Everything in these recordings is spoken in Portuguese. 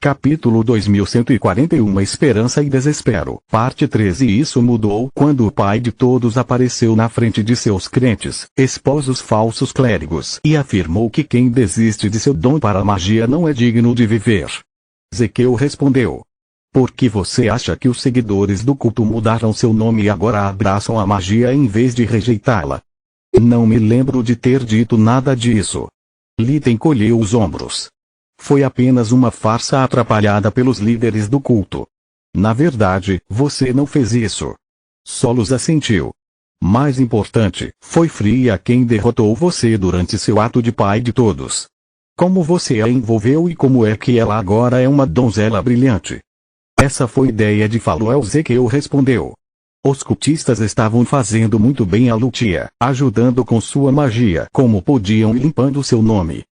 Capítulo 2141 Esperança e Desespero, Parte 13 E isso mudou quando o pai de todos apareceu na frente de seus crentes, expôs os falsos clérigos e afirmou que quem desiste de seu dom para a magia não é digno de viver. Ezequiel respondeu: por que você acha que os seguidores do culto mudaram seu nome e agora abraçam a magia em vez de rejeitá-la? Não me lembro de ter dito nada disso. Lita encolheu os ombros. Foi apenas uma farsa atrapalhada pelos líderes do culto. Na verdade, você não fez isso. Solos assentiu. Mais importante, foi Fria quem derrotou você durante seu ato de pai de todos. Como você a envolveu e como é que ela agora é uma donzela brilhante? Essa foi ideia de Faluel. Ezequiel respondeu. Os cultistas estavam fazendo muito bem a Lutia, ajudando com sua magia como podiam e limpando seu nome.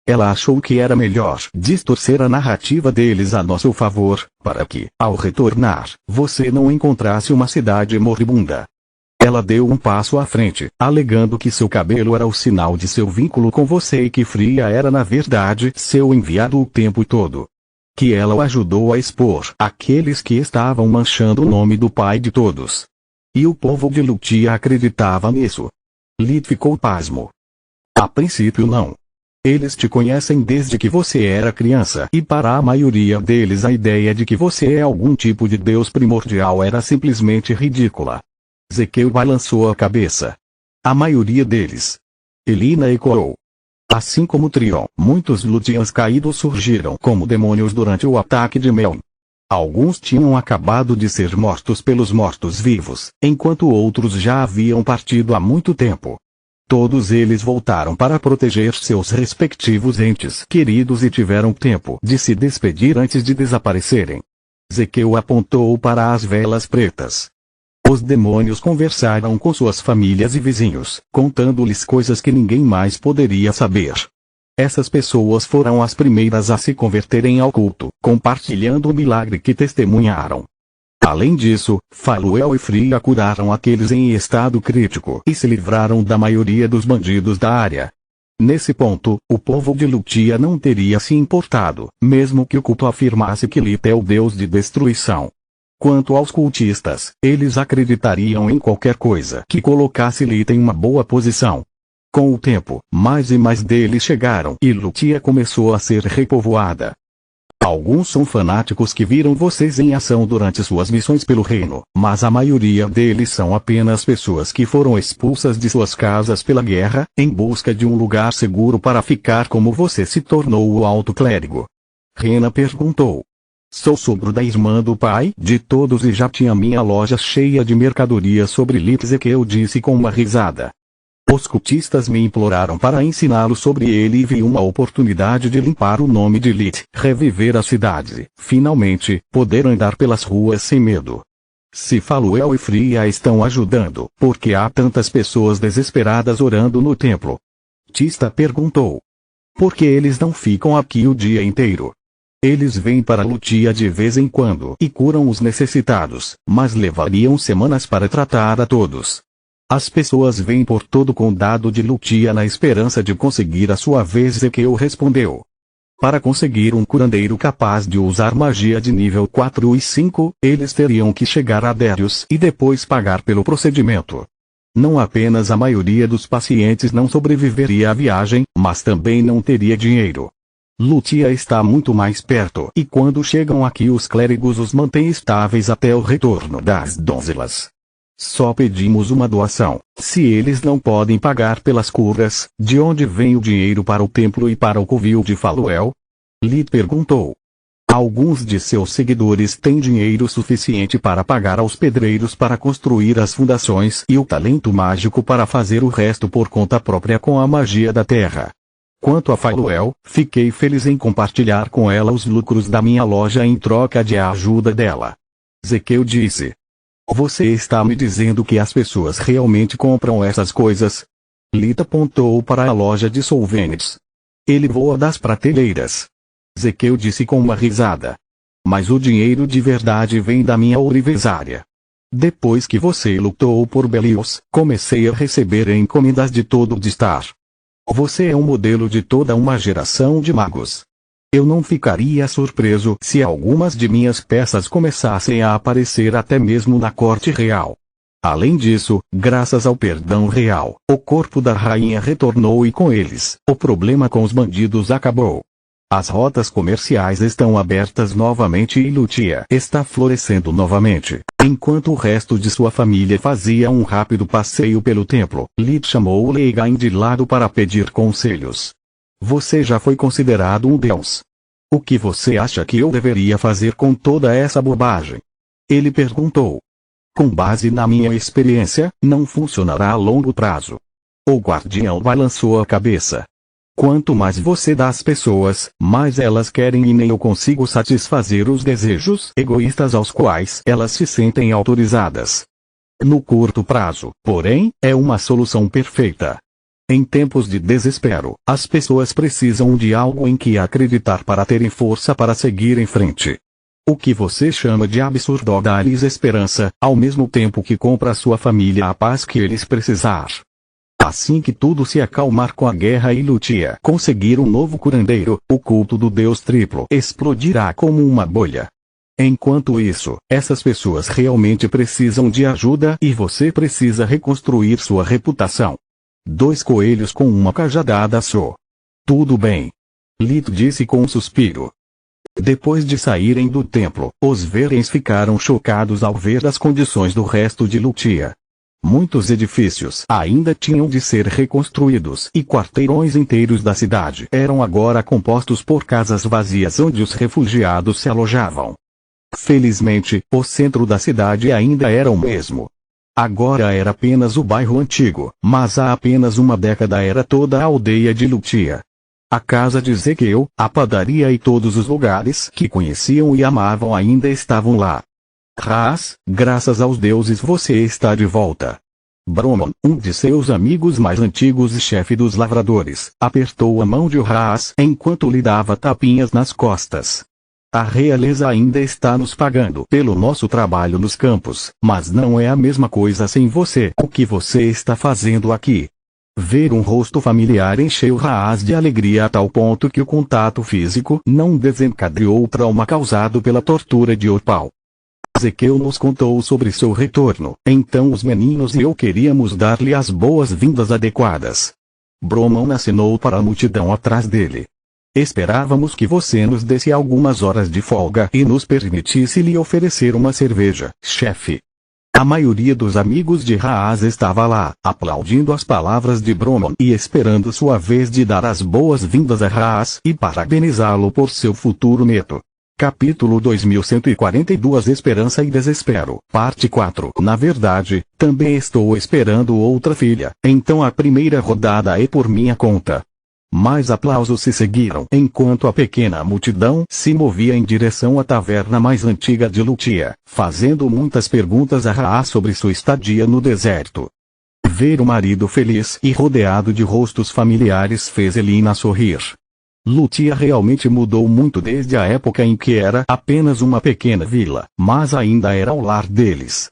Ela achou que era melhor distorcer a narrativa deles a nosso favor, para que, ao retornar, você não encontrasse uma cidade moribunda. Ela deu um passo à frente, alegando que seu cabelo era o sinal de seu vínculo com você e que Fria era na verdade seu enviado o tempo todo. Que ela o ajudou a expor aqueles que estavam manchando o nome do pai de todos. E o povo de Lutia acreditava nisso. Lit ficou pasmo. A princípio não. Eles te conhecem desde que você era criança e para a maioria deles a ideia de que você é algum tipo de deus primordial era simplesmente ridícula. Ezequiel balançou a cabeça. A maioria deles. Elina ecoou. Assim como Trion, muitos Lutians caídos surgiram como demônios durante o ataque de Meln. Alguns tinham acabado de ser mortos pelos mortos-vivos, enquanto outros já haviam partido há muito tempo. Todos eles voltaram para proteger seus respectivos entes queridos e tiveram tempo de se despedir antes de desaparecerem. Ezequiel apontou para as velas pretas. Os demônios conversaram com suas famílias e vizinhos, contando-lhes coisas que ninguém mais poderia saber. Essas pessoas foram as primeiras a se converterem ao culto, compartilhando o milagre que testemunharam. Além disso, Faluel e Fria curaram aqueles em estado crítico e se livraram da maioria dos bandidos da área. Nesse ponto, o povo de Lutia não teria se importado, mesmo que o culto afirmasse que Lita é o deus de destruição. Quanto aos cultistas, eles acreditariam em qualquer coisa que colocasse Lita em uma boa posição. Com o tempo, mais e mais deles chegaram e Lutia começou a ser repovoada. Alguns são fanáticos que viram vocês em ação durante suas missões pelo reino, mas a maioria deles são apenas pessoas que foram expulsas de suas casas pela guerra, em busca de um lugar seguro para ficar como você se tornou o alto clérigo. Rena perguntou. Sou sogro da irmã do pai de todos e já tinha minha loja cheia de mercadoria sobre Lit. Ezequiel disse com uma risada. Os cultistas me imploraram para ensiná-lo sobre ele e vi uma oportunidade de limpar o nome de Lit, reviver a cidade, finalmente, poder andar pelas ruas sem medo. Se Faluel e Fria estão ajudando, por que há tantas pessoas desesperadas orando no templo? Tista perguntou. Por que eles não ficam aqui o dia inteiro? Eles vêm para Lutia de vez em quando e curam os necessitados, mas levariam semanas para tratar a todos. As pessoas vêm por todo o condado de Lutia na esperança de conseguir a sua vez. Ezequiel respondeu. Para conseguir um curandeiro capaz de usar magia de nível 4 e 5, eles teriam que chegar a Darius e depois pagar pelo procedimento. Não apenas a maioria dos pacientes não sobreviveria à viagem, mas também não teria dinheiro. Lutia está muito mais perto e quando chegam aqui os clérigos os mantêm estáveis até o retorno das donzelas. Só pedimos uma doação. Se eles não podem pagar pelas curas, de onde vem o dinheiro para o templo e para o covil de Faluel? Lit perguntou. Alguns de seus seguidores têm dinheiro suficiente para pagar aos pedreiros para construir as fundações e o talento mágico para fazer o resto por conta própria com a magia da terra. Quanto a Faluel, fiquei feliz em compartilhar com ela os lucros da minha loja em troca de ajuda dela. Ezequiel disse. Você está me dizendo que as pessoas realmente compram essas coisas? Lita apontou para a loja de solventes. Ele voa das prateleiras. Ezequiel disse com uma risada. Mas o dinheiro de verdade vem da minha ourivesária. Depois que você lutou por Belios, comecei a receber encomendas de todo o Distar. Você é um modelo de toda uma geração de magos. Eu não ficaria surpreso se algumas de minhas peças começassem a aparecer até mesmo na corte real. Além disso, graças ao perdão real, o corpo da rainha retornou e com eles, o problema com os bandidos acabou. As rotas comerciais estão abertas novamente e Lutia está florescendo novamente. Enquanto o resto de sua família fazia um rápido passeio pelo templo, Lit chamou Lei Gain de lado para pedir conselhos. Você já foi considerado um deus. O que você acha que eu deveria fazer com toda essa bobagem? Ele perguntou. Com base na minha experiência, não funcionará a longo prazo. O guardião balançou a cabeça. Quanto mais você dá às pessoas, mais elas querem e nem eu consigo satisfazer os desejos egoístas aos quais elas se sentem autorizadas. No curto prazo, porém, é uma solução perfeita. Em tempos de desespero, as pessoas precisam de algo em que acreditar para terem força para seguir em frente. O que você chama de absurdo dar-lhes esperança, ao mesmo tempo que compra a sua família a paz que eles precisar. Assim que tudo se acalmar com a guerra e Lutia conseguir um novo curandeiro, o culto do Deus Triplo explodirá como uma bolha. Enquanto isso, essas pessoas realmente precisam de ajuda e você precisa reconstruir sua reputação. 2 coelhos com uma cajadada só. Tudo bem. Lit disse com um suspiro. Depois de saírem do templo, os Verens ficaram chocados ao ver as condições do resto de Lutia. Muitos edifícios ainda tinham de ser reconstruídos e quarteirões inteiros da cidade eram agora compostos por casas vazias onde os refugiados se alojavam. Felizmente, o centro da cidade ainda era o mesmo. Agora era apenas o bairro antigo, mas há apenas uma década era toda a aldeia de Lutia. A casa de Ezequiel, a padaria e todos os lugares que conheciam e amavam ainda estavam lá. Raas, graças aos deuses você está de volta. Bromon, um de seus amigos mais antigos e chefe dos lavradores, apertou a mão de Raas enquanto lhe dava tapinhas nas costas. A realeza ainda está nos pagando pelo nosso trabalho nos campos, mas não é a mesma coisa sem você. O que você está fazendo aqui? Ver um rosto familiar encheu Raas de alegria a tal ponto que o contato físico não desencadeou o trauma causado pela tortura de Opal. Ezequiel nos contou sobre seu retorno, então os meninos e eu queríamos dar-lhe as boas-vindas adequadas. Bromon assinou para a multidão atrás dele. Esperávamos que você nos desse algumas horas de folga e nos permitisse lhe oferecer uma cerveja, chefe. A maioria dos amigos de Raas estava lá, aplaudindo as palavras de Bromon e esperando sua vez de dar as boas-vindas a Raas e parabenizá-lo por seu futuro neto. Capítulo 2142 Esperança e Desespero, Parte 4 Na verdade, também estou esperando outra filha, então a primeira rodada é por minha conta. Mais aplausos se seguiram enquanto a pequena multidão se movia em direção à taverna mais antiga de Lutia, fazendo muitas perguntas a Raas sobre sua estadia no deserto. Ver o marido feliz e rodeado de rostos familiares fez Elina sorrir. Lutia realmente mudou muito desde a época em que era apenas uma pequena vila, mas ainda era o lar deles.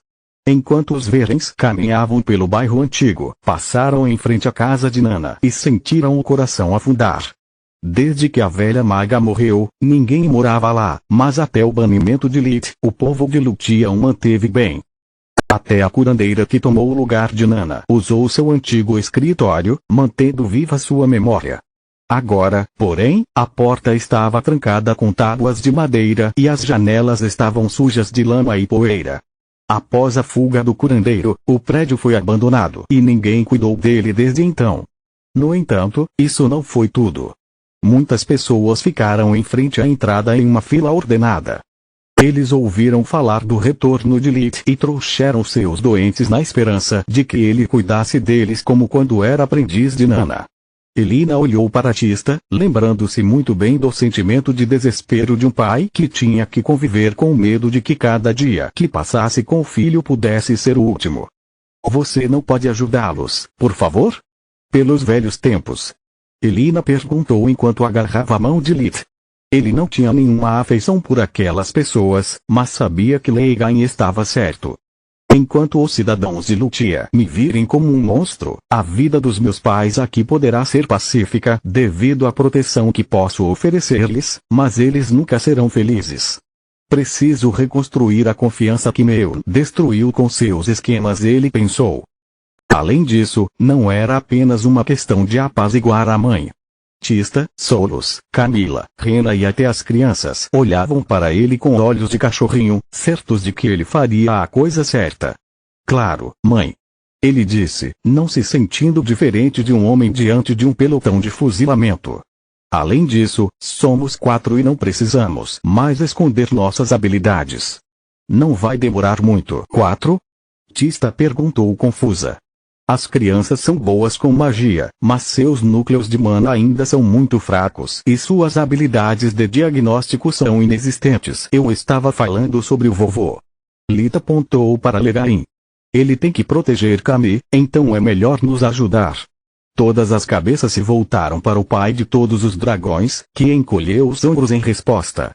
Enquanto os Verens caminhavam pelo bairro antigo, passaram em frente à casa de Nana e sentiram o coração afundar. Desde que a velha maga morreu, ninguém morava lá, mas até o banimento de Lit, o povo de Lutia o manteve bem. Até a curandeira que tomou o lugar de Nana usou seu antigo escritório, mantendo viva sua memória. Agora, porém, a porta estava trancada com tábuas de madeira e as janelas estavam sujas de lama e poeira. Após a fuga do curandeiro, o prédio foi abandonado e ninguém cuidou dele desde então. No entanto, isso não foi tudo. Muitas pessoas ficaram em frente à entrada em uma fila ordenada. Eles ouviram falar do retorno de Lit e trouxeram seus doentes na esperança de que ele cuidasse deles como quando era aprendiz de Nana. Elina olhou para Tista, lembrando-se muito bem do sentimento de desespero de um pai que tinha que conviver com o medo de que cada dia que passasse com o filho pudesse ser o último. Você não pode ajudá-los, por favor? Pelos velhos tempos. Elina perguntou enquanto agarrava a mão de Lit. Ele não tinha nenhuma afeição por aquelas pessoas, mas sabia que Leigan estava certo. Enquanto os cidadãos de Lutia me virem como um monstro, a vida dos meus pais aqui poderá ser pacífica devido à proteção que posso oferecer-lhes, mas eles nunca serão felizes. Preciso reconstruir a confiança que Meu destruiu com seus esquemas, ele pensou. Além disso, não era apenas uma questão de apaziguar a mãe. Tista, Solos, Camila, Rena e até as crianças olhavam para ele com olhos de cachorrinho, certos de que ele faria a coisa certa. Claro, mãe. Ele disse, não se sentindo diferente de um homem diante de um pelotão de fuzilamento. Além disso, somos 4 e não precisamos mais esconder nossas habilidades. Não vai demorar muito. 4? Tista perguntou confusa. As crianças são boas com magia, mas seus núcleos de mana ainda são muito fracos e suas habilidades de diagnóstico são inexistentes. Eu estava falando sobre o vovô. Lita apontou para Legain. Ele tem que proteger Kami, então é melhor nos ajudar. Todas as cabeças se voltaram para o pai de todos os dragões, que encolheu os ombros em resposta.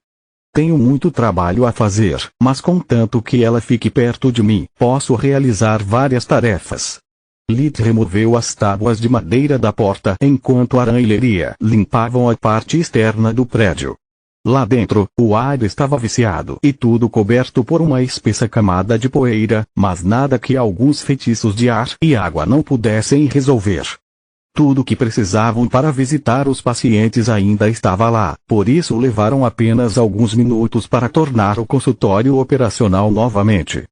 Tenho muito trabalho a fazer, mas contanto que ela fique perto de mim, posso realizar várias tarefas. Lit removeu as tábuas de madeira da porta enquanto Aran e Leria limpavam a parte externa do prédio. Lá dentro, o ar estava viciado e tudo coberto por uma espessa camada de poeira, mas nada que alguns feitiços de ar e água não pudessem resolver. Tudo que precisavam para visitar os pacientes ainda estava lá, por isso levaram apenas alguns minutos para tornar o consultório operacional novamente.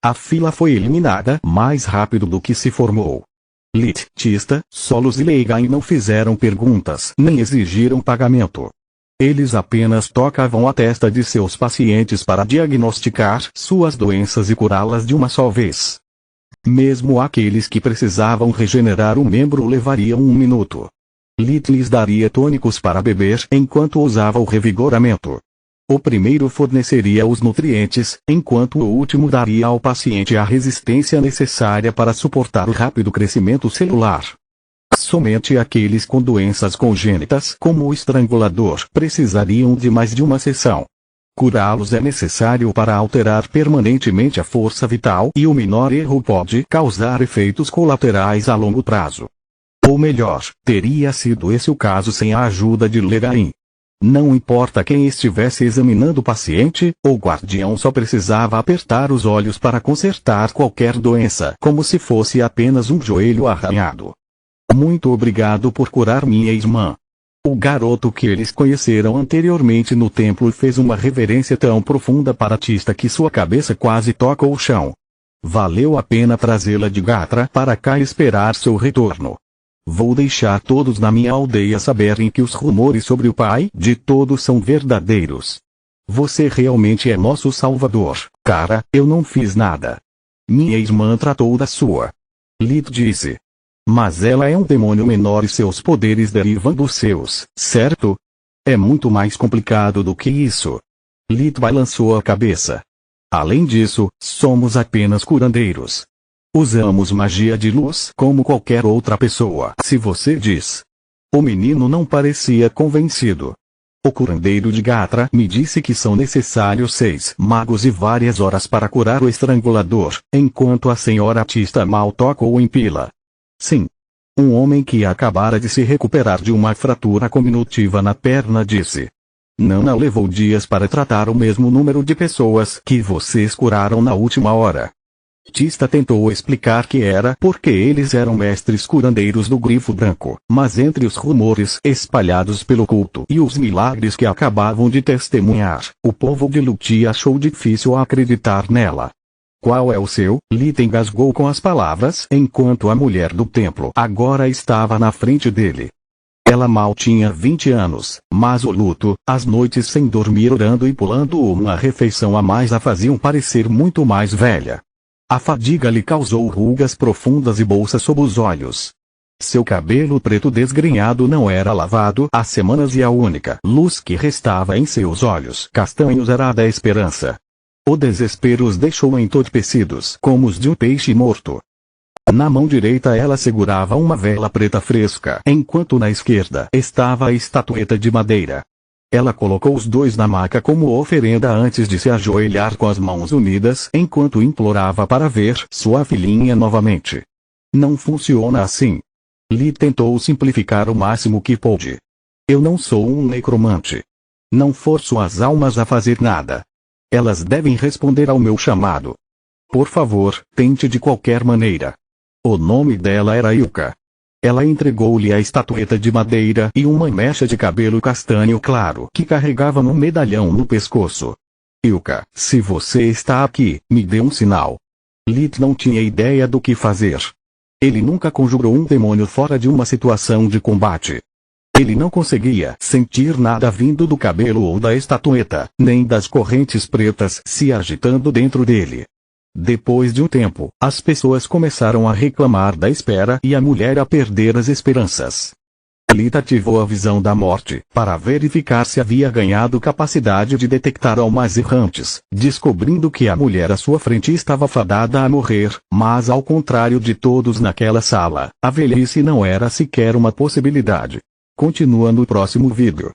A fila foi eliminada mais rápido do que se formou. Lit, Tista, Solos e Legain não fizeram perguntas nem exigiram pagamento. Eles apenas tocavam a testa de seus pacientes para diagnosticar suas doenças e curá-las de uma só vez. Mesmo aqueles que precisavam regenerar um membro levariam 1 minuto. Lit lhes daria tônicos para beber enquanto usava o revigoramento. O primeiro forneceria os nutrientes, enquanto o último daria ao paciente a resistência necessária para suportar o rápido crescimento celular. Somente aqueles com doenças congênitas como o estrangulador precisariam de mais de uma sessão. Curá-los é necessário para alterar permanentemente a força vital e o menor erro pode causar efeitos colaterais a longo prazo. Ou melhor, teria sido esse o caso sem a ajuda de Legain. Não importa quem estivesse examinando o paciente, o guardião só precisava apertar os olhos para consertar qualquer doença, como se fosse apenas um joelho arranhado. Muito obrigado por curar minha irmã. O garoto que eles conheceram anteriormente no templo fez uma reverência tão profunda para Tista que sua cabeça quase toca o chão. Valeu a pena trazê-la de Gatra para cá e esperar seu retorno. Vou deixar todos na minha aldeia saberem que os rumores sobre o pai de todos são verdadeiros. Você realmente é nosso salvador, cara, eu não fiz nada. Minha irmã tratou da sua. Lit disse. Mas ela é um demônio menor e seus poderes derivam dos seus, certo? É muito mais complicado do que isso. Lit balançou a cabeça. Além disso, somos apenas curandeiros. Usamos magia de luz como qualquer outra pessoa. Se você diz. O menino não parecia convencido. O curandeiro de Gatra me disse que são necessários 6 magos e várias horas para curar o estrangulador, enquanto a senhora Tista mal tocou em pila. Sim. Um homem que acabara de se recuperar de uma fratura cominutiva na perna disse. Não levou dias para tratar o mesmo número de pessoas que vocês curaram na última hora. Tista tentou explicar que era porque eles eram mestres curandeiros do Grifo Branco, mas entre os rumores espalhados pelo culto e os milagres que acabavam de testemunhar, o povo de Lutia achou difícil acreditar nela. Qual é o seu? Lit engasgou com as palavras enquanto a mulher do templo agora estava na frente dele. Ela mal tinha 20 anos, mas o luto, as noites sem dormir orando e pulando uma refeição a mais a faziam parecer muito mais velha. A fadiga lhe causou rugas profundas e bolsas sob os olhos. Seu cabelo preto desgrenhado não era lavado há semanas e a única luz que restava em seus olhos castanhos era a da esperança. O desespero os deixou entorpecidos como os de um peixe morto. Na mão direita ela segurava uma vela preta fresca, enquanto na esquerda estava a estatueta de madeira. Ela colocou os dois na maca como oferenda antes de se ajoelhar com as mãos unidas enquanto implorava para ver sua filhinha novamente. Não funciona assim. Lee tentou simplificar o máximo que pôde. Eu não sou um necromante. Não forço as almas a fazer nada. Elas devem responder ao meu chamado. Por favor, tente de qualquer maneira. O nome dela era Yuka. Ela entregou-lhe a estatueta de madeira e uma mecha de cabelo castanho claro que carregava num medalhão no pescoço. Yuka, se você está aqui, me dê um sinal. Lee não tinha ideia do que fazer. Ele nunca conjurou um demônio fora de uma situação de combate. Ele não conseguia sentir nada vindo do cabelo ou da estatueta, nem das correntes pretas se agitando dentro dele. Depois de um tempo, as pessoas começaram a reclamar da espera e a mulher a perder as esperanças. Lita ativou a visão da morte, para verificar se havia ganhado capacidade de detectar almas errantes, descobrindo que a mulher à sua frente estava fadada a morrer, mas ao contrário de todos naquela sala, a velhice não era sequer uma possibilidade. Continua no próximo vídeo.